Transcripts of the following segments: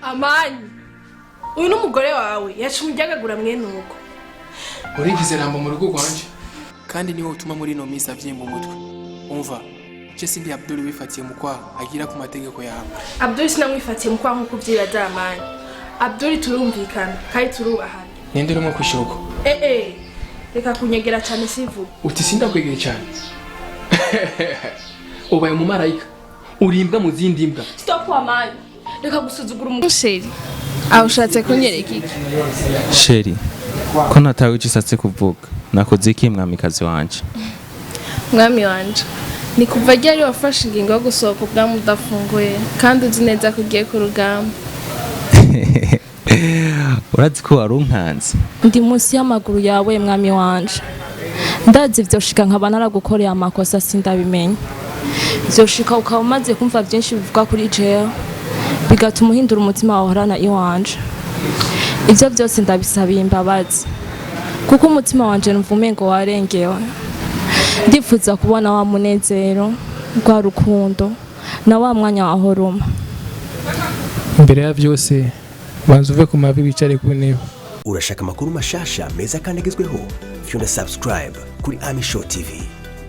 Amani. Uyu n'umugore wawe yacumujyagagura mwene uko. Urigize rambo mu rugo kwanje. Kandi niwe utuma muri no misa vyimba umutwe. Umva. Je sindi Abdul wifatiye mu kwa agira ku mategeko yawe. Abdul sinamwifatiye mu kwa nkuko byiraza Amani. Abdul turumvikana kandi turubahana. Nende rumwe kwishoko. Reka kunyegera cyane sivu. Uti sinda kwegera cyane. Ubaye mu marayika. Urimbwa mu zindi mbwa. Stop Amani. Reka gusuzugura umusheri. Ushatse kunyereka iki? Sheri. Ko natawe ucisatse kuvuga. Nakoze iki mwamikazi wanje? Mwami wanje. Ni kuva ryari wafashe ingingo yo gusohoka ubwa mudafunguye kandi uzi neza ko ugiye ku rugamba. Urazi ko warunkanze. Ndi munsi y'amaguru yawe mwami wanje. Ndazi vyoshika nkaba naragukoreye amakosa sindabimenya. Vyoshika ukaba umaze kumva byinshi bivuga kuri jewe. Bigatuma uhindura umutima wawe horana iwanje. Ivyo byose ndabisabiye imbabazi. Kuko umutima wanje numva umengo warengewe. Ndifuza kubona wa munezero, rwa rukundo, na wa mwanya wa horoma. Imbere ya byose banza uve ku mavi bicare ku ntebe. Urashaka amakuru mashasha meza kandi agezweho? Fyunda subscribe kuri Ami Show TV.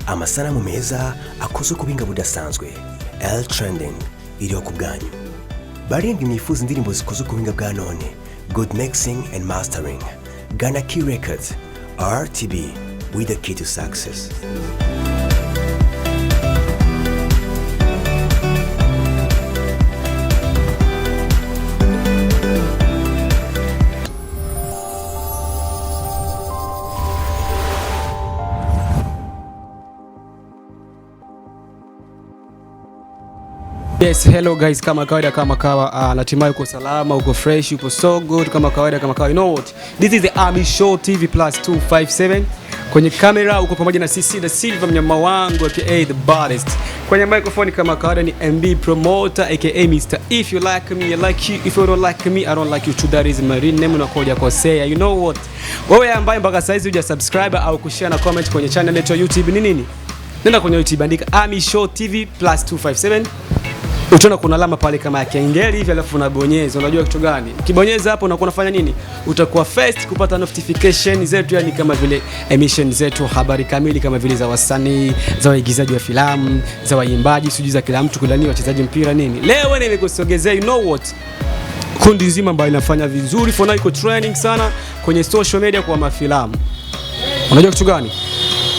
Amasanamu meza akoze ku binga budasanzwe. L trending iriho ku bwanyu. Baringi mwifuza indirimbo zikoze ku binga bwa none. Good mixing and mastering. Ghana Key Records. RTB with the key to success. Yes, hello guys, kama kawaida kama kawa, natumai uko salama, uko fresh, uko so good kama kawaida kama kawa. You know what? This is the Ami Show TV plus 257. Kwenye kamera uko pamoja na sisi the Silva mnyama wangu aka the baddest. Kwenye microphone kama kawaida ni MB promoter aka Mr. If you like me, I like you. If you don't like me, I don't like you too. That is my real name unakoja kosea. You know what? Wewe ambaye mpaka sasa hivi hujasubscribe au kushare na comment kwenye channel yetu ya YouTube ni nini? Nenda kwenye YouTube andika Ami Show TV plus 257. Utaona kuna alama pale kama ya kengele hivi alafu unabonyeza. Unajua kitu gani? Ukibonyeza hapo unakuwa unafanya nini? Utakuwa first kupata notification zetu, yani kama vile emission zetu, habari kamili kama vile za wasanii, za waigizaji wa filamu, za waimbaji, sijui za kila mtu kulani wachezaji mpira nini. Leo nimekusogezea you know what? Kundi nzima ambayo inafanya vizuri for now iko trending sana kwenye social media kwa mafilamu. Unajua kitu gani?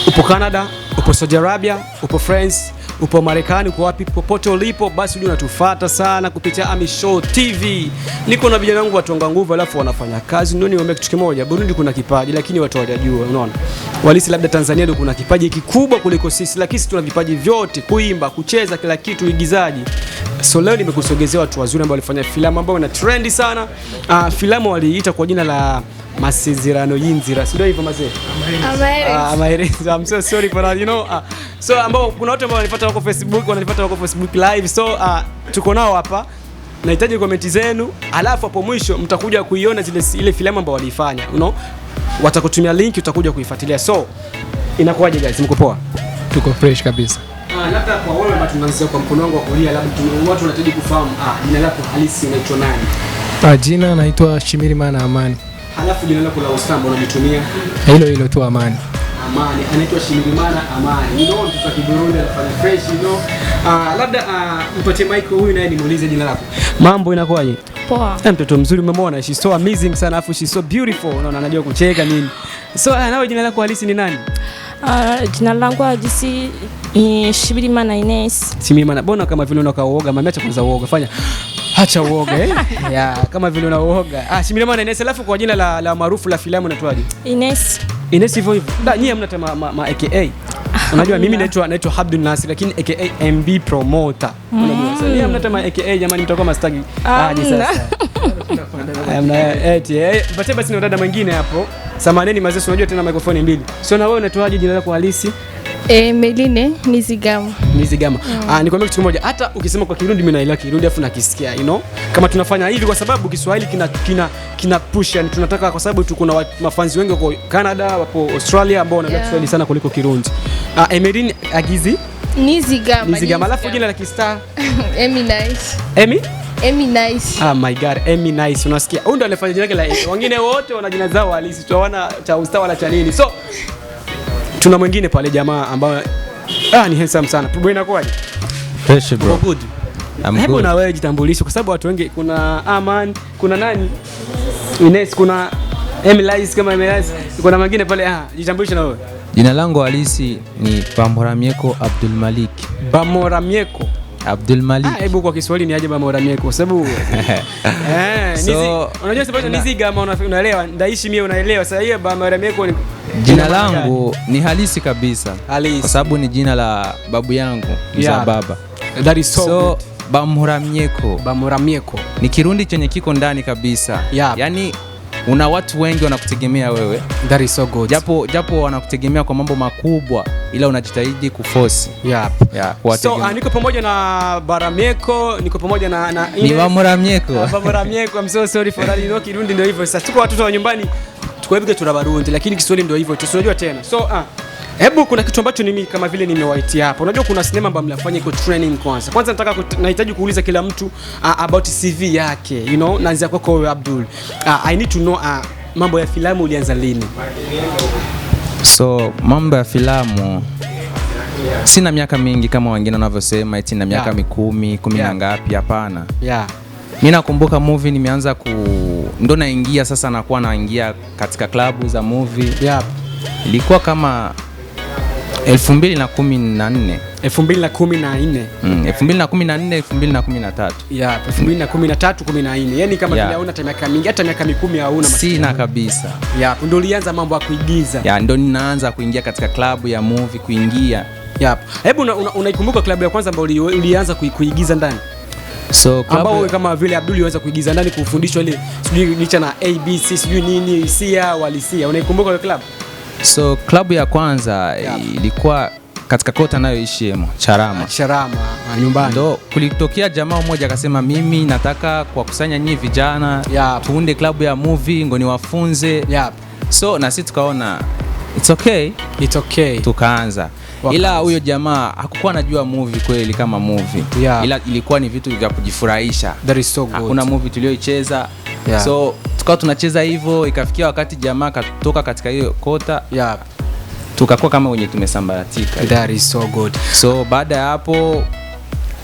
Upo Canada, upo Saudi Arabia, upo France, upo Marekani, uko wapi popote ulipo basi uje unatufuata sana kupitia Ami Show TV. Niko na vijana wangu watonga nguvu alafu wanafanya kazi. Ndio niombe kitu kimoja, Burundi kuna kipaji lakini watu hawajajua, unaona. Walisi labda Tanzania ndio kuna kipaji kikubwa kuliko sisi, lakini sisi tuna vipaji vyote, kuimba, kucheza, kila kitu, uigizaji. So leo nimekusogezea watu wazuri ambao walifanya filamu ambao ina trendi sana. Filamu waliita kwa jina la Masezerano y'inzira. Sio hivyo mazee? Amaheresi. I'm so sorry for that, you know. So ambao kuna watu ambao wananifuata wako Facebook, wananifuata wako Facebook live. So tuko nao hapa. Nahitaji comment zenu. Alafu hapo mwisho mtakuja kuiona ile filamu ambao walifanya, you know. Watakutumia link utakuja kuifuatilia. So inakuwaje guys? Mko poa? Tuko fresh kabisa. Labda kwa wale ambao tunaanzia kwa mkono wangu wa kulia, labda watu wanahitaji kufahamu jina lako halisi unaitwa nani? Jina naitwa Shimirimana Amani. Halafu jina lako la ustambo unajitumia? Hilo tu Amani. Amani, anaitwa Shimirimana Amani. You know mtu wa Burundi anafanya fresh, you know. Labda mpatie mic huyu naye nimuulize jina lako. Mambo inakuwaje? Poa. Mtoto mzuri umemwona, she's so amazing sana, afu she's so beautiful. Unaona anajua kucheka nini. So nawe jina lako halisi ni nani? Jina langu halisi ni Shimirimana Ines. Shimirimana, bona kama vile unakaoga, mami acha kwanza uoga, fanya acha uoga kama vile unaoga. Shimirimana Ines, alafu kwa jina la maarufu la filamu unatoaje? Ines hivyo hivyo. Nyie mnata ma AKA. Unajua mimi naitwa Abdul Nasir lakini AKA MB promoter. Unajua sasa nyie mnata ma AKA jamani, mtakuwa mastagi hadi sasa. Bache basi na dada mwingine hapo. Samaneni mazee, unajua tena microphone mbili. So na wewe unatoaje jina lako halisi? Meline Nizigama. Nikwambia kitu kimoja, hata ukisema kwa Kirundi mimi naelewa Kirundi afu nakisikia, you know. Kama tunafanya hivi kwa sababu Kiswahili kina push, yani tunataka kwa sababu tuko na mafanzi wengi wako Canada, wapo Australia ambao wanaelewa Kiswahili sana kuliko Kirundi. Emeline Agizi Nizigama. Alafu jina la kistar? Nice. Emi Nice. Oh my god, Emi Nice. Unasikia? Huyu ndo alifanya jina lake la wengine wote wana jina zao halisi. Tunaona cha ustawa wala cha nini. So tuna mwingine pale jamaa ambao ni handsome sana. Bro inakuwaje? Fresh bro. Good. Hebu na wewe jitambulishe kwa sababu watu wengi kuna Aman, kuna nani? Ines, kuna Emi Nice kama Emi Nice. Kuna mwingine pale jitambulishe na wewe. Jina langu halisi ni Bamoramieko Abdul Malik. Bamoramieko Abdul Malik. Hebu kwa Kiswahili ni aje Bamoramieko kwa sababu unajua sababu nizi kama unaelewa ndaishi mimi unaelewa sasa hiyo Bamoramieko ni jina langu ni halisi kabisa. Halisi. Kwa sababu ni jina la babu yangu za baba. That is so Bamoramieko ni Kirundi chenye kiko ndani kabisa. Yaani una watu wengi wanakutegemea wewe. That is so good. Japo wanakutegemea kwa mambo makubwa ila unajitahidi kuforce. So niko pamoja na Baramieko, niko pamoja na ni Bamoramieko. Bamoramieko, I'm so sorry for that. You know Kirundi ndio hivyo. Sasa tuko watoto wa nyumbani. Tuko hivi tuna Barundi lakini Kiswahili ndio hivyo. Tusijua tena. So hebu kuna kitu ambacho mimi kama vile nimewaitia hapo. Unajua kuna sinema ambayo mnafanya iko training kwanza. Kwanza nahitaji kuuliza kila mtu about CV yake. You know, naanza kwako wewe Abdul. I need to know mambo ya filamu ulianza lini? So mambo ya filamu sina miaka mingi kama wengine wanavyosema eti na miaka 10 na ngapi, hapana. Mimi nakumbuka movie nimeanza ndo naingia sasa nakuwa naingia katika klabu za movie. Ilikuwa kama 2014. 2014. 2014 2013. 2013 14. Yaani kama vile hauna miaka mingi, hata miaka 10 hauna. Sina kabisa. Ndio ulianza mambo ya kuigiza. Ndio ninaanza kuingia katika klabu ya movie kuingia. Hebu unaikumbuka klabu ya kwanza ambayo ulianza kuigiza ndani? So ambao wewe kama vile Abdul ulianza kuigiza ndani kufundishwa ile sijui licha na ABC sijui nini sia walisia, unaikumbuka ile klabu? So klabu ya kwanza ilikuwa katika kota nayoishi Charama nyumbani. Ndo kulitokea jamaa mmoja akasema mimi nataka kuwakusanya nyinyi vijana tuunde klabu ya movie ngo niwafunze. So na sisi tukaona it's okay. Tukaanza. Ila huyo jamaa hakukuwa anajua movie kweli kama movie. Ila ilikuwa ni vitu vya kujifurahisha. That is so good. Hakuna movie tulioicheza. So tukawa tunacheza hivyo, ikafikia wakati jamaa katoka katika hiyo kota. Tukakuwa kama wenye tumesambaratika. That is so good. So baada ya hapo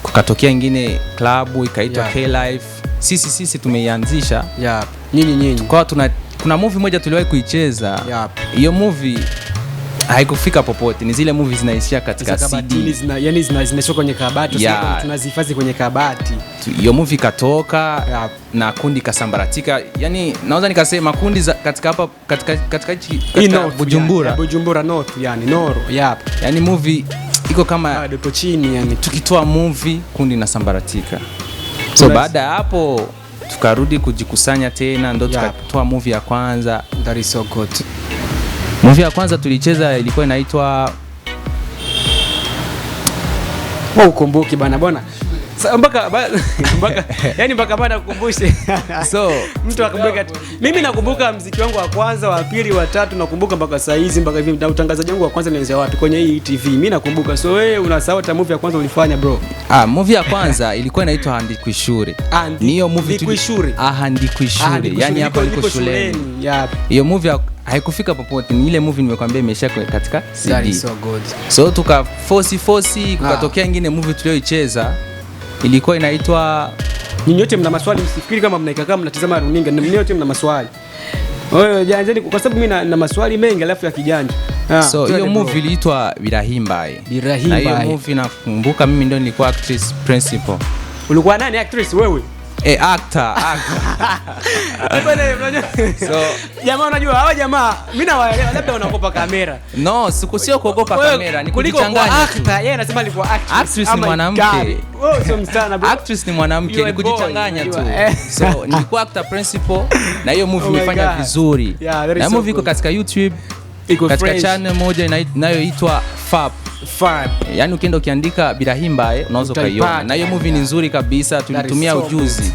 kukatokea ingine klabu ikaitwa K-Life. Sisi tumeianzisha. Nyinyi. Tukawa kuna movie moja tuliwahi kuicheza. Hiyo movie haikufika popote. Ni zile movies zinaishia katika CD. Yaani zinashoka kwenye kabati, tunazihifadhi kwenye kabati. Hiyo movie katoka na kundi kasambaratika. Yaani naweza nikasema kundi katika hapa katika Bujumbura North, yani Noro. Yaani movie iko kama depo chini, yani tukitoa movie kundi nasambaratika. So baada ya hapo tukarudi kujikusanya tena ndo tukatoa movie ya kwanza. That is so good. Movie ya kwanza tulicheza ilikuwa inaitwa ukumbuki bwana. Mpaka yani mpaka bana kukumbushe. So mtu akumbuka. Mimi nakumbuka muziki wangu wa kwanza, wa pili, wa tatu nakumbuka mpaka saa hizi mpaka hivi utangazaji wangu wa kwanza nianzia wapi kwenye hii TV. Mimi nakumbuka. So wewe unasahau hata movie ya kwanza ulifanya bro? Movie ya kwanza ilikuwa inaitwa Handikwishure. Ni hiyo movie Handikwishure. Yani hapo iko shuleni. Hiyo movie haikufika popote. Ni ile movie nimekwambia imesha katika CD. That is so good. So tuka force kukatokea nyingine movie tulioicheza ilikuwa inaitwa Ninyi wote mna maswali, msifikiri kama mnaika kama mnatazama runinga. Ninyi wote mna maswali. Wewe janjeni kwa sababu mimi na maswali mengi alafu ya kijanja. So hiyo movie iliitwa Birahimbaye. Na hiyo movie nakumbuka mimi ndio nilikuwa actress principal. Ulikuwa nani actress wewe? Actor. So jamaa unajua hawa jamaa mimi nawaelewa, labda unaogopa kamera. No, sio kuogopa kamera, ni kujichanganya. Actor, yeye anasema alikuwa actress. Actress ni mwanamke. Wewe sio msichana bro. Actress ni mwanamke, ni kujichanganya tu. So nilikuwa actor principal na hiyo movie imefanya vizuri. Na movie iko katika YouTube, iko katika channel moja inayoitwa Fab. Yaani ukienda ukiandika Birahimbaye unaweza ukaiona. Na hiyo movie ni nzuri kabisa, tulitumia ujuzi.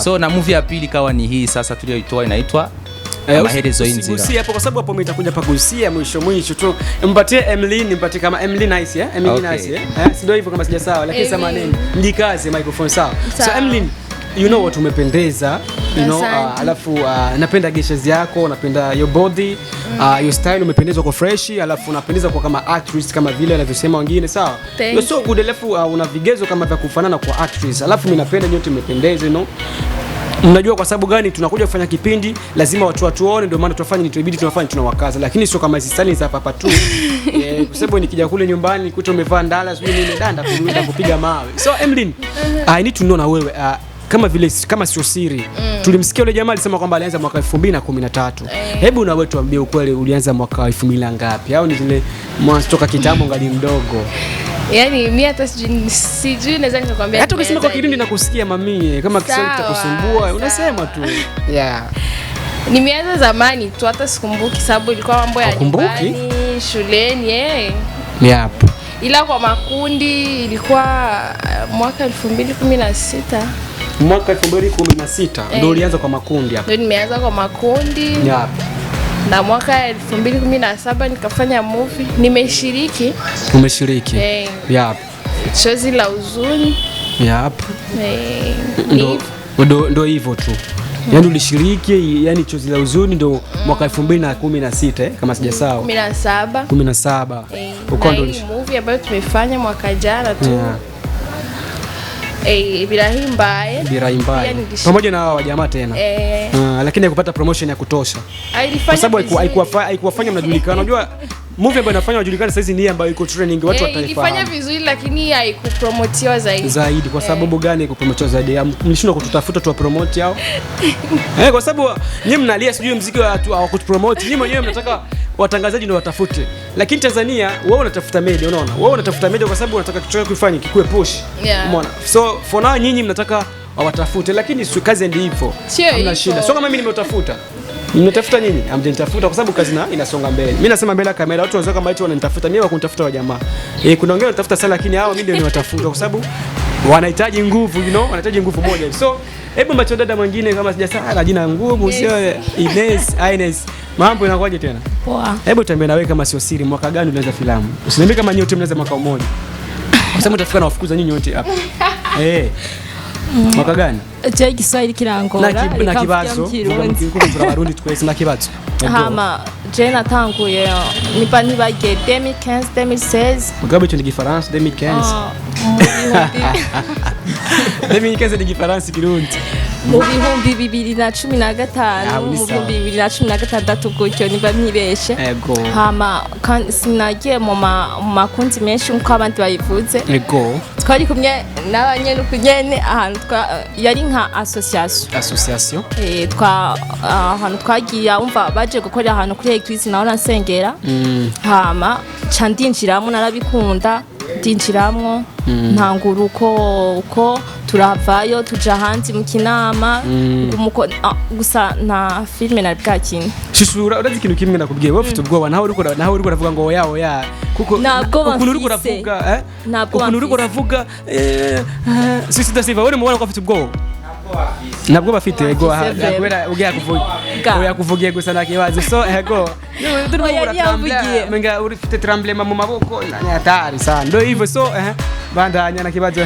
So na movie ya pili kawa ni hii sasa tulioitoa inaitwa Maherezo Inzira. Usigue hapo kwa sababu hapo mtakuja pagusia mwisho tu. Mpatie Emily, nimpatie kama Emily Nice, Emily Nice, Sio hivyo kama sijasawa lakini sema nini? Mjikaze microphone sawa. So Emily, you know what umependeza, you know, alafu napenda gestures yako, napenda your body, your style umependeza kwa fresh, alafu unapendeza kwa kama actress kama vile anavyosema wengine, sawa? You're so good, alafu una vigezo kama vya kufanana kwa actress. Alafu mimi napenda nyote umependeza, you know. Unajua kwa sababu gani tunakuja kufanya kipindi lazima watu watuone, ndio maana tunafanya nitibidi tunafanya tunawakaza, lakini sio kama hizi style za papa tu. Kwa sababu nikija kule nyumbani nikuta umevaa ndala sio nini danda kuenda kupiga mawe. So Emlyn, I need to know na wewe kama vile kama sio siri. Tulimsikia yule jamaa alisema kwamba alianza mwaka 2013. Hebu na wewe tuambie ukweli, ulianza mwaka 2000 ngapi? Au ni zile mwanzo toka kitambo ngali mdogo? Yani mimi hata sijui naweza nikakwambia. Hata ukisema kwa Kirundi nakusikia mamie, kama Kiswahili kitakusumbua unasema tu. Yeah. Nimeanza zamani tu, hata sikumbuki sababu ilikuwa mambo ya nyumbani, shuleni Yep. Ila kwa makundi ilikuwa mwaka 2016. Mwaka 2016 ndio ulianza kwa makundi hapo. Ndio nimeanza kwa makundi. Yep. Na mwaka 2017 nikafanya movie. Nimeshiriki. Umeshiriki? Yep. Chozi la huzuni. Yep. Ndio hivyo tu. Yaani ulishiriki, yani Chozi la huzuni ndio mwaka 2016 kama sijasahau. 17. Uko ndio movie ambayo tumefanya mwaka jana tu. Ibrahim Bae. Pamoja na hao jamaa tena. Lakini hakupata promotion ya kutosha. Kwa sababu haikuwafanya mnajulikana. Unajua movie ambayo inafanya wajulikane sasa hizi ni ambayo iko trending, watu wataifahamu. Ilifanya vizuri lakini haikupromotiwa zaidi. Kwa sababu gani haikupromotiwa zaidi? Mlishindwa kututafuta tu promote yao. Kwa sababu nyinyi mnalia sijui muziki wa kupromote. Nyinyi wenyewe mnataka watangazaji ndio watafute. Lakini Tanzania wewe unatafuta media, unaona? Wewe unatafuta media kwa sababu unataka kitu chako kifanye kikuwe push. Umeona? So for now nyinyi mnataka watafute, lakini sio kazi ndio hivyo. Hamna shida. So kama mimi nimetafuta. Nimetafuta nyinyi, hamjanitafuta kwa sababu kazi inasonga mbele. Mimi nasema mbele ya kamera, watu wanaweza kama eti wananitafuta, mimi wakunitafuta wa jamaa. Kuna wengine wanatafuta sana lakini hao mimi ndio niwatafuta kwa sababu wanahitaji nguvu, you know, wanahitaji nguvu moja. So hebu macho dada mwingine kama sijasahau na jina ngumu sio Ines. Mambo yanakuaje tena? Poa. Hebu tuambie na wewe kama sio siri, mwaka gani ulianza filamu? Usiniambie kama nyote mnaanza mwaka mmoja. Kwa sababu utafika na wafukuza nyinyi wote hapa. Mwaka gani? Je, Kiswahili kirangora na kibazo kwa Burundi twese na kibazo. Hama je natanguye nipa nibage 2015 2016. Mugabe cyo ni Gifaransa 2015. 2015 ni Gifaransa Kirundi. Mu bihumbi 2015 mu bihumbi 2016 gutyo niba ntibeshe. Hama sinagiye mu makunzi menshi nko abandi bayivuze. Twari kumye n'abanyene kunyene ahantu yari nka association ahantu twagiye umva baje gukorera ahantu kuri eglise naho nasengera. Hama candinjiramo narabikunda ndinjiramwo ntangura uko turavayo tuja hanze mu kinama gusa na filme na bwakini shishura urazi ikintu kimwe nakubwiye wowe ufite ubwoba naho uri kuravuga ngo oya kuko ukuntu uri kuravuga ukuntu uri kuravuga sisi dasiva wewe mubona ko afite ubwoba nabwo bafite ego kubera ugiye kuvugiye gusa nakibazo so ego menga uri fite tremblema mu maboko ni hatari sana ndio hivyo so bandanya na kibazo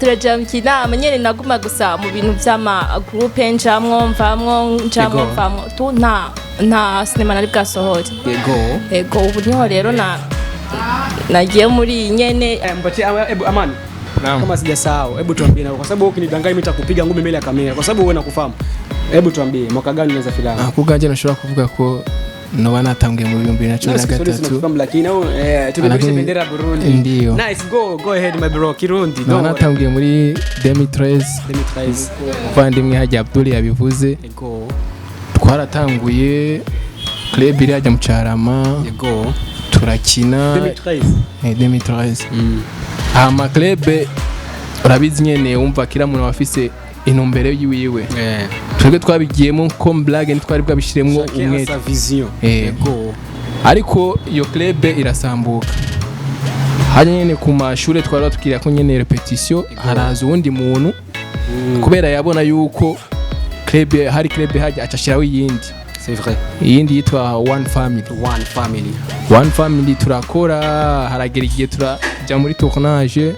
turaja mkinama nyene naguma gusa mu bintu by'ama groupe njamwo tu nta cinema nari bwasohore ego ubu niho rero nagiye muri nyene amani kama sijasahau hebu tuambie na kwa sababu ukinidanganya mimi nitakupiga ngumi mbele ya kamera kwa sababu wewe unakufahamu. Hebu tuambie mwaka gani unaanza filamu? Kugaje nashobora kuvuga ko no banatangiye mu 2013 lakini tumepisha bendera Burundi. Ndio. Nice, go ahead my bro Kirundi. No banatangiye muri 2013 kwandimwe hajya Abdul yabivuze. Twaratanguye club iri hajya mu Carama. Turakina 2013. Ama club urabizi nyene umva kira muntu wafise intumbero yiwe. Twebwe twabigiyemo ko blague ntitwari bwabishiremwo umwete vision. Ariko iyo club irasambuka. Hanya nyene ku mashure twari tukira ko nyene repetition haraza uwundi muntu kubera yabona yuko club hari club hajya acashiraho yindi. C'est vrai. Yindi yitwa One Family turakora haragera igihe turaja muri tournage.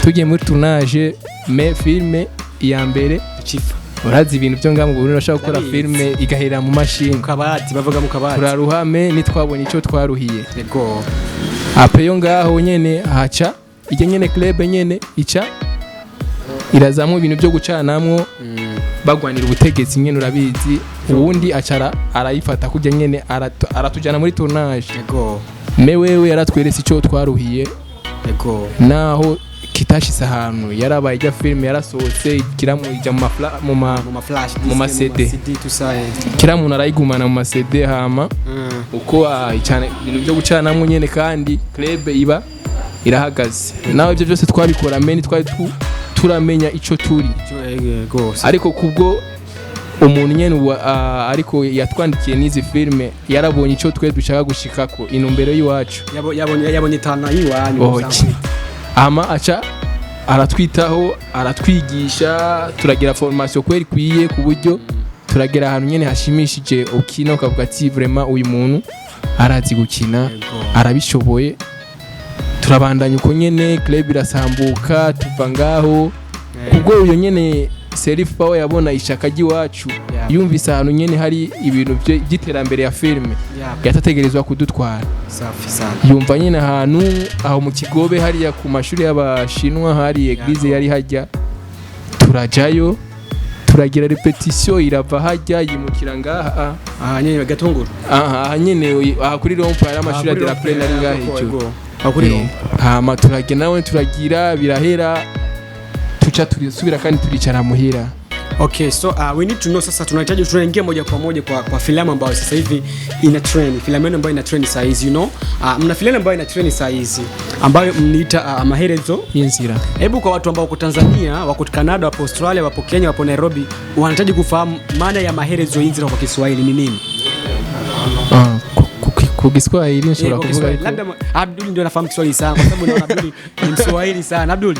Tugiye muri tournage mais filme iya mbere Chifa. urazi ibintu byo ngamu Burundi bashaka gukora filme igahera mu mashini Kabati bavuga mu kabati. turaruhame nitwabonye ico twaruhiye Yego. apeyo ngaho nyene haca ije nyene club nyene ica irazamwe ibintu byo gucanamwo bagwanira ubutegetsi nyene urabizi uwundi acara arayifata kujya nyene aratujana muri tournage. Yego. Mewewe yaratweretse ico twaruhiye. Yego. Naho kitashise ahantu yarabaye ijya filme yarasohotse kiramu ijya mu flash mu ma CD tusaye kiramu narayigumana mu ma CD hama uko cyane ibintu byo gucanamwe nyene kandi club iba irahagaze. Naho ibyo byose twabikora meni twari turamenya ico turi ariko kubwo umuntu nyene ariko yatwandikiye n'izi filme yarabonye ico twe dushaka gushikako inumbero yiwacu yabonye tana yiwanyu ama acha aratwitaho aratwigisha turagira formation kweri kwiye ku buryo turagera ahantu nyene hashimishije ukino kavuga ati vraiment uyu muntu arazi gukina arabishoboye turabandanya uko nyene club irasambuka tuva ngaho kubwo uyo nyene Self Power yabona ishaka giwacu yumvise ahantu nyene hari ibintu by'iterambere ya filme yatategerezwa kudutwara safi sana yumva nyene ahantu aho mu Kigobe hari ya ku mashuri y'abashinwa hari eglise yari hajya turajayo turagira repetition irava hajya yimukira ngaha nyene Gatunguru nyene kuri rompa ari amashuri ya de la plaine ari ngaha icyo kuri rompa hama turagena nawe turagira birahera tucha tulisubira kandi turicara muhira. Okay, so we need to know sasa tunahitaji tuingie moja kwa moja kwa filamu ambayo sasa hivi ina trend. Filamu ambayo ina trend sasa hizi, you know. Mna filamu ambayo ina trend sasa hizi ambayo mniita maherezo y'inzira. Hebu kwa watu ambao wako Tanzania, wako Canada, wako Australia, wako Kenya, wako Nairobi, wanahitaji kufahamu maana ya maherezo y'inzira kwa Kiswahili ni nini? Kiswahili nishobora kuvuga labda Abdul ndio anafahamu Kiswahili sana kwa sababu naona Abdul ni Mswahili sana. Abdul,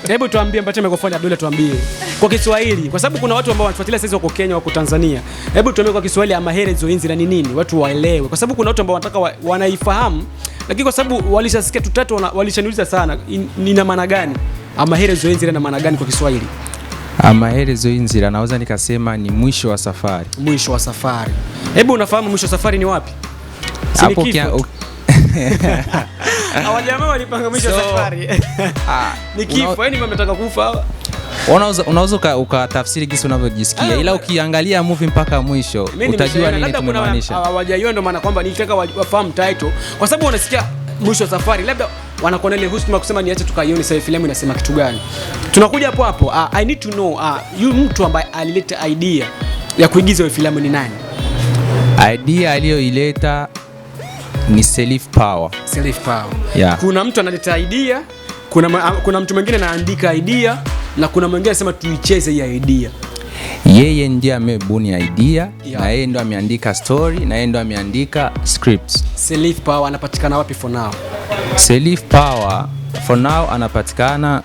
hebu tuambie ambacho mikrofoni Abdul tuambie kwa Kiswahili kwa sababu kuna watu ambao wanafuatilia sasa wako Kenya, wako Tanzania. Hebu tuambie kwa Kiswahili maherezo y'inzira ni nini? Watu waelewe kwa sababu kuna watu ambao wanataka wanaifahamu lakini kwa sababu walishasikia tutatu walishaniuliza sana nina maana gani? Maherezo y'inzira na maana gani kwa Kiswahili? Maherezo y'inzira naweza nikasema ni mwisho wa safari. Mwisho wa safari. Hebu unafahamu mwisho wa safari ni wapi? Hapo Hawajamaa walipanga mwisho wa safari. Ni kifo, yani wametaka kufa. Unaweza ukatafsiri jinsi unavyojisikia ila ukiangalia movie mpaka mwisho utajua nini tumemaanisha. Hawajaiona ndio maana kwamba nilitaka wafahamu title kwa sababu wanasikia mwisho wa safari labda wanakuwa ile husma kusema niache tukaione sasa filamu inasema kitu gani. Tunakuja hapo I need to know mtu ambaye alileta idea ya kuigiza hiyo filamu ni nani? Idea aliyoileta ni Self Power. Self Power. Yeah. Kuna mtu analeta idea, kuna mtu mwingine anaandika idea na kuna mwingine anasema tuicheze hii idea. Yeye ndiye amebuni idea na yeye ndo ameandika story na yeye ndo ameandika scripts. Self Power anapatikana wapi for now? Self Power for now anapatikana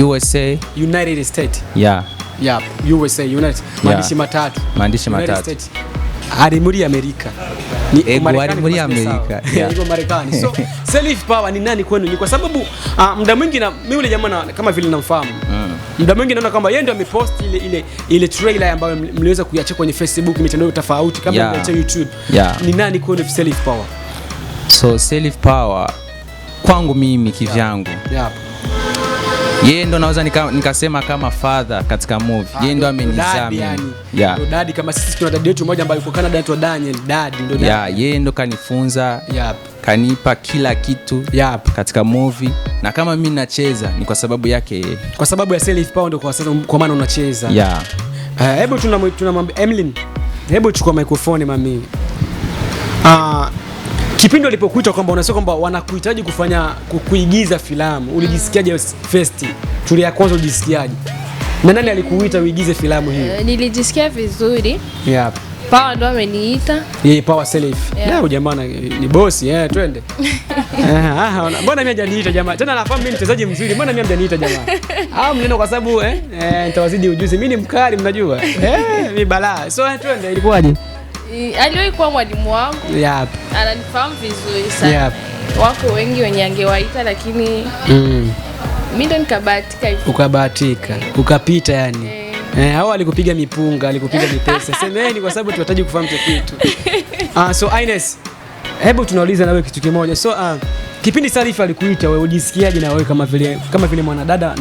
USA, United States. Yeah. Yeah, USA, United. Maandishi matatu. Arimuri Amerika. Ni Marekani Amerika. Iko Marekani. So Self Power ni nani kwenu? Ni kwa sababu muda mwingi na mimi yule jamaa kama vile namfahamu. Muda mwingi naona kwamba yeye ndio amepost ile trailer ambayo mliweza kuiacha kwenye Facebook, mitandao tofauti kama kwenye YouTube. Ni nani kwenu Self Power? So Self Power kwangu mimi kivyangu. Yeye ndo naweza nikasema kama father katika movie. Yeye ndo amenizamini. Ndo daddy kama sisi tuna daddy yetu mmoja ambaye yuko Canada anaitwa Daniel, daddy ndo daddy. Yeye ndo kanifunza. Kanipa kila kitu katika movie na kama mimi nacheza ni kwa sababu yake yeye. Kwa sababu ya Self Power ndo kwa maana unacheza. Hebu tunamwambia Emily. Hebu chukua microphone mami. Kipindi walipokuita kwamba unasema kwamba wanakuhitaji kufanya kuigiza filamu, ulijisikiaje first? Tuli ya kwanza ulijisikiaje? Na nani alikuita uigize filamu hiyo? Nilijisikia vizuri. Power ndo ameniita. Power Self. Jamaa ni boss, twende. Mbona mimi hajaniita jamaa? Tena nafahamu mimi mchezaji mzuri. Mbona mimi hajaniita jamaa? Mneno kwa sababu nitawazidi ujuzi. Mimi ni mkali mnajua. Mimi balaa. So twende ilikuwaje? Aliwahi kuwa mwalimu wangu. Ananifahamu vizuri sana. Wako wengi wenye angewaita lakini mimi ndo nikabahatika hivyo. Ukabahatika. Ukapita yani. Hao alikupiga mipunga, alikupiga mipesa. Semeni kwa sababu tunahitaji kufahamu kitu. So Ines, hebu tunauliza na wewe kitu kimoja. So kipindi Salifa alikuita wewe ujisikiaje na wewe kama vile mwanadada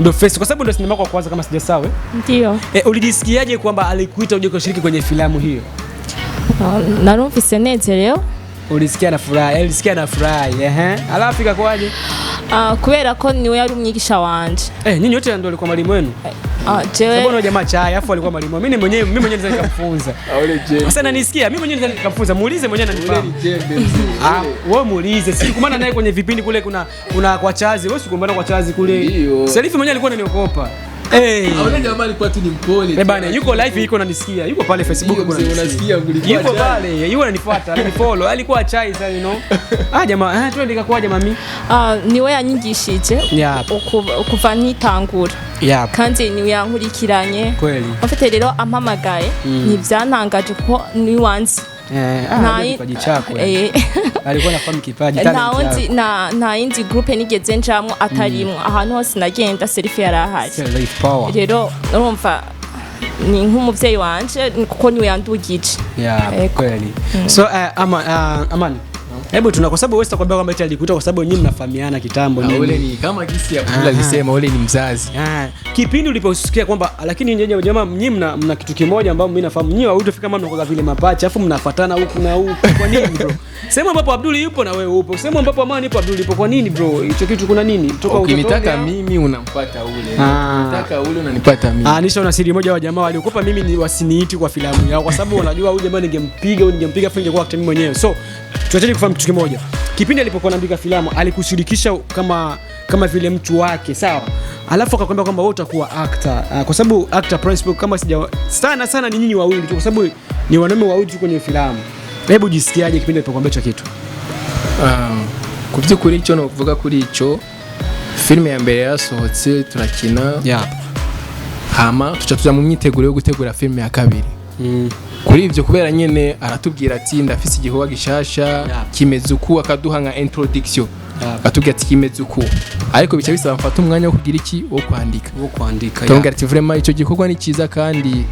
ndo face kwa sababu ndo sinema kwa kwanza kama sijasahau? Ndio. Ulijisikiaje kwamba alikuita uje kushiriki kwenye filamu hiyo? Narumvise nezerewe. Ulisikia na furaha, alafu ikakwaje? Kubera ko niwe yari umwigisha wanje. Nyinyi wote ndio walikuwa mwalimu wenu? Jewe. Sababu jamaa chai afu alikuwa mwalimu. Mimi mwenyewe naweza nikamfunza. Sasa nanisikia, mimi mwenyewe naweza nikamfunza. Muulize mwenyewe ananifahamu. Wewe muulize. Sikumbana naye kwenye vipindi kule kuna kwa chazi. Wewe sikumbana kwa chazi kule. Salifu mwenyewe alikuwa ananiokopa. Aone jamaa alikuwa tu ni mpole. Bana, yuko live yuko ananisikia. Yuko pale Facebook unasikia yuko pale, yuko ananifuata, ananifollow. Alikuwa chai sasa jamaa, twende kakwaje mami? Niwe yanyigishije kuva nitangura. Kandi niwe yankurikiranye. Kweli. Afite rero ampamagaye nivyantangaje ko niwanzi. Alikuwa anafahamu kipaji nta yindi groupe nigeze njamwo atarimwo ahantu hose nagenda Salifa yarahari rero urumva ni nk'umuvyeyi wanje kuko niwe yandugije. Kweli. So Amani, hebu tuna kwa sababu wewe sitakwambia kwamba eti alikuita kwa sababu nyinyi mnafahamiana kitambo nini. Ule ni kama gisi ya kula alisema ule ni mzazi. Kipindi uliposikia kwamba lakini nyinyi jamaa nyinyi mna kitu kimoja ambao mimi nafahamu nyinyi hutofika mama mnakoga vile mapacha afu mnafuatana huku na huku. Kwa nini bro? Sema ambapo Abdul yupo na wewe upo. Sema ambapo Amani yupo Abdul yupo. Kwa nini bro? Hicho kitu kuna nini? Toka ukinitaka mimi unampata ule. Unataka ule unanipata mimi. Nisha una siri moja wa jamaa waliokopa mimi ni wasiniiti kwa filamu yao kwa sababu wanajua huyu jamaa ningempiga afu ningekuwa actor mimi mwenyewe. So tunataka kufahamu kitu kimoja. Kipindi alipokuwa anaandika filamu alikushirikisha kama vile mtu wake, sawa? Alafu akakwambia kwamba wewe utakuwa actor. Kwa sababu actor principal kama sana ni nyinyi wawili tu kwa sababu ni wanaume wawili tu kwenye filamu. Hebu jisikiaje kipindi alipokuambia hicho kitu? Kuvyo kuri ico no kuvuga kuri ico filme ya mbere yasohotse turakina. Hama tuca mu myiteguro yo gutegura filme ya kabiri. Kuri ivyo kubera nyene aratubwira ati ndafise igihuwa gishasha kimeze uku akaduha nka introduction atubwira ati kimeze uku ariko bica bisaba mfata umwanya wo kugira iki wo kwandika tonga ati vraiment ico gikorwa ni ciza kandi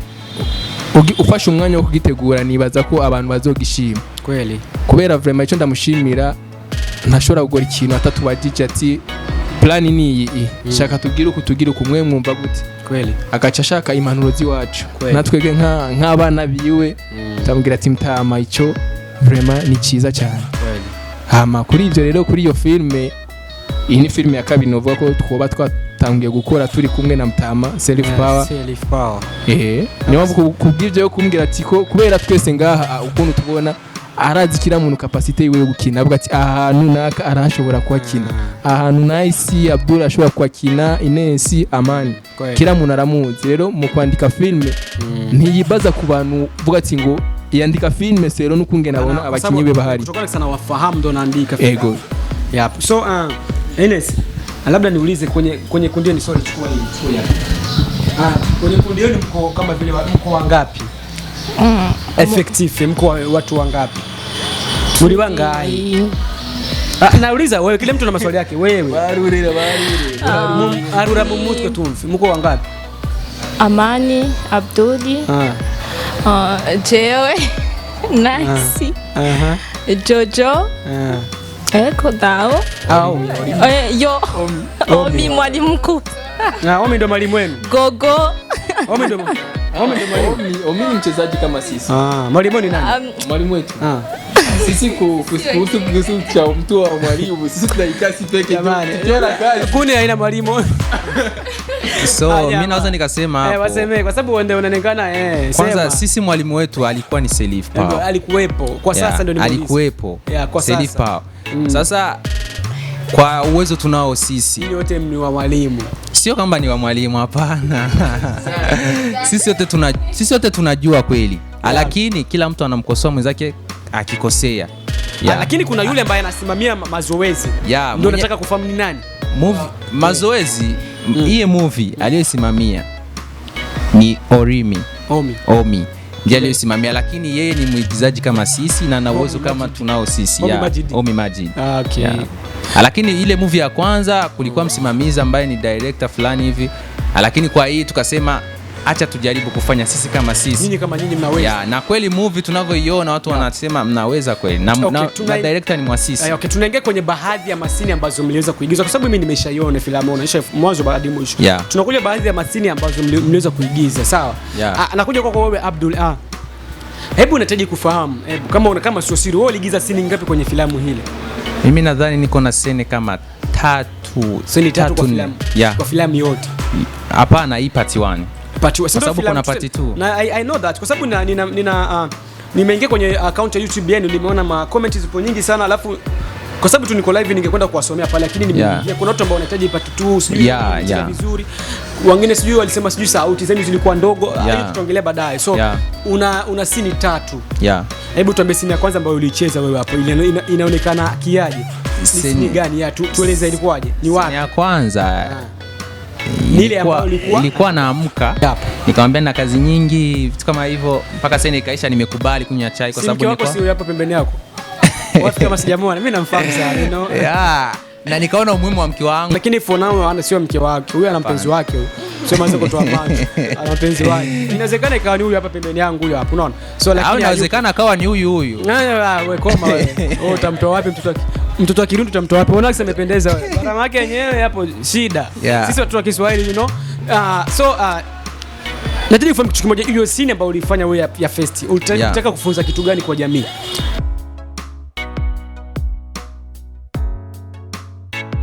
ufashe umwanya wo kugitegura nibaza ko abantu bazogishima kweli kubera vraiment ico ndamushimira ntashobora gukora ikintu atatubajije ati plan ni iyi shaka tugira kumwe mwumva gute kweli agaca ashaka impanuro ziwacu natwege nk'abana biwe tamubwira ati mtama ico vraiment ni ciza cyane kweli. Hama kuri ivyo rero kuri iyo filme iyi ni filme ya kabiri novuga ko twoba twatangiye gukora turi kumwe na mtama self power niyo kubw'ivyo yo kumbwira ati ko kubera twese ngaha ukuntu tubona arazi kira muntu capacity yiwe gukina avuga ati ahantu naka arashobora kwakina ahantu nice Abdul ashobora kwakina Inesi Amani kira muntu aramuzi rero mu kwandika filme ntiyibaza ku bantu vuga ati ngo yandika filme sero nukunge nabona abakinyi be bahari kutoka sana wafahamu ndo naandika filme so Inesi labda niulize kwenye kundi ni sorry chukua hii kwenye kundi ni mko kama vile mko wangapi effective mko watu wangapi muri wangai nauliza wewe kile mtu na maswali yake wewe arura mumutwe tumfi mko wangapi Amani Abduli jewe Nasi Jojo eko dao yo Omi mwalimu mkuu Omi ndo mwalimu wenu Gogo Omi ndo Omi ni mchezaji kama sisi. Mwalimu ni nani? Mwalimu wetu. Sisi kuhusu cha mtu wa mwalimu sisi tunaikasi peke jamani. Tukiona kazi. Kuni haina mwalimu. So mimi naweza nikasema hapo. Waseme kwa sababu ndio unaonekana kwanza sisi mwalimu wetu alikuwa ni Selif Power. Alikuwepo. Kwa sasa ndio ni alikuwepo. Kwa Selif Power. Sasa kwa uwezo tunao sisi. Ni wote ni wa mwalimu. Sio kama ni wa mwalimu hapana. Sisi wote tunajua kweli. Lakini kila mtu anamkosoa mwenzake akikosea. Lakini kuna yule ambaye anasimamia mazoezi. Ndio nataka kufahamu ni nani? Mazoezi hii movie aliyosimamia ni Omi. Ndiye aliyosimamia lakini yeye ni mwigizaji kama sisi na ana uwezo kama tunao sisi Omi Majid. Okay. Lakini ile movie ya kwanza kulikuwa msimamizi ambaye ni director fulani hivi. Lakini kwa hii tukasema acha tujaribu kufanya sisi kama sisi. Nyinyi kama nyinyi mnaweza. Na kweli movie tunavyoiona watu wanasema mnaweza kweli. Na director ni mwasisi. Okay, tunaingia kwenye baadhi ya masini ambazo mliweza kuigiza kwa sababu mimi nimeshaiona filamu unaisha mwanzo hadi mwisho. Tunakuja baadhi ya masini ambazo mliweza kuigiza, sawa? Anakuja kwako wewe Abdul. Hebu unahitaji kufahamu kama sio siri, wewe uliigiza scene ngapi kwenye filamu hile? Mimi nadhani niko na scene kama 3. Scene 3 kwa filamu. Kwa filamu yote. Hapana, hii part 1. Part 1 kwa sababu kuna part 2. Na I know that kwa sababu nimeingia kwenye account ya YouTube yenu, nimeona ma comments zipo nyingi sana, alafu kwa sababu tu niko live ningekwenda kuwasomea pale, lakini nimeingia kuna watu ambao wanahitaji part 2 sijui vizuri. Wengine sijui walisema sijui sauti zenu zilikuwa ndogo, hiyo tutaongelea baadaye. So una scene 3. Hebu tuambie scene ya kwanza ambayo ulicheza wewe hapo, inaonekana kiaje? Scene gani? Tueleze ilikuwaje? Ni wapi? Scene ya kwanza ile ambayo ilikuwa naamka nikamwambia na kazi nyingi vitu kama hivyo, mpaka sasa ikaisha nimekubali kunywa chai kwa sababu niko sio hapa pembeni yako. Watu kama sijamwona mimi namfahamu sana, you know. Na nikaona umuhimu wa mke wangu, lakini for now ana sio mke wake, huyu ana mpenzi wake huyu. Sio maana kutoa macho, ana mpenzi wake. Inawezekana ikawa ni huyu hapa pembeni yangu huyu hapa, unaona? So lakini inawezekana akawa ni huyu. Wewe koma wewe. Wewe utamtoa wapi mtoto wa Kirundi utamtoa wapi? Unaona amependeza wewe. Gharama yake yenyewe hapo shida. Sisi watu wa Kiswahili, you know. Nataka nifahamu kitu kimoja, hiyo scene ambayo ulifanya wewe ya fest. Unataka kufunza kitu gani kwa jamii?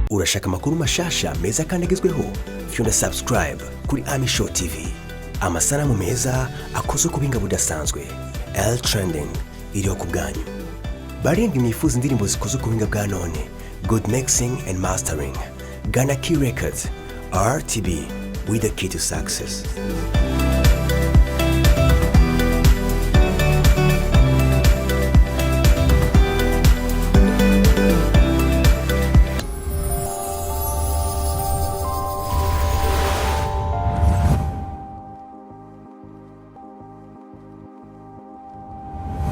Urashaka makuru mashasha meza kandi agezweho? Fyunda subscribe kuri Show TV. Amasanamu meza akoze ku binga budasanzwe. L trending iriho ku bwanyu. Baringi mwifuza indirimbo zikoze ku binga bwa none. Good mixing and mastering. Ghana Key Records. RTB with the key to success.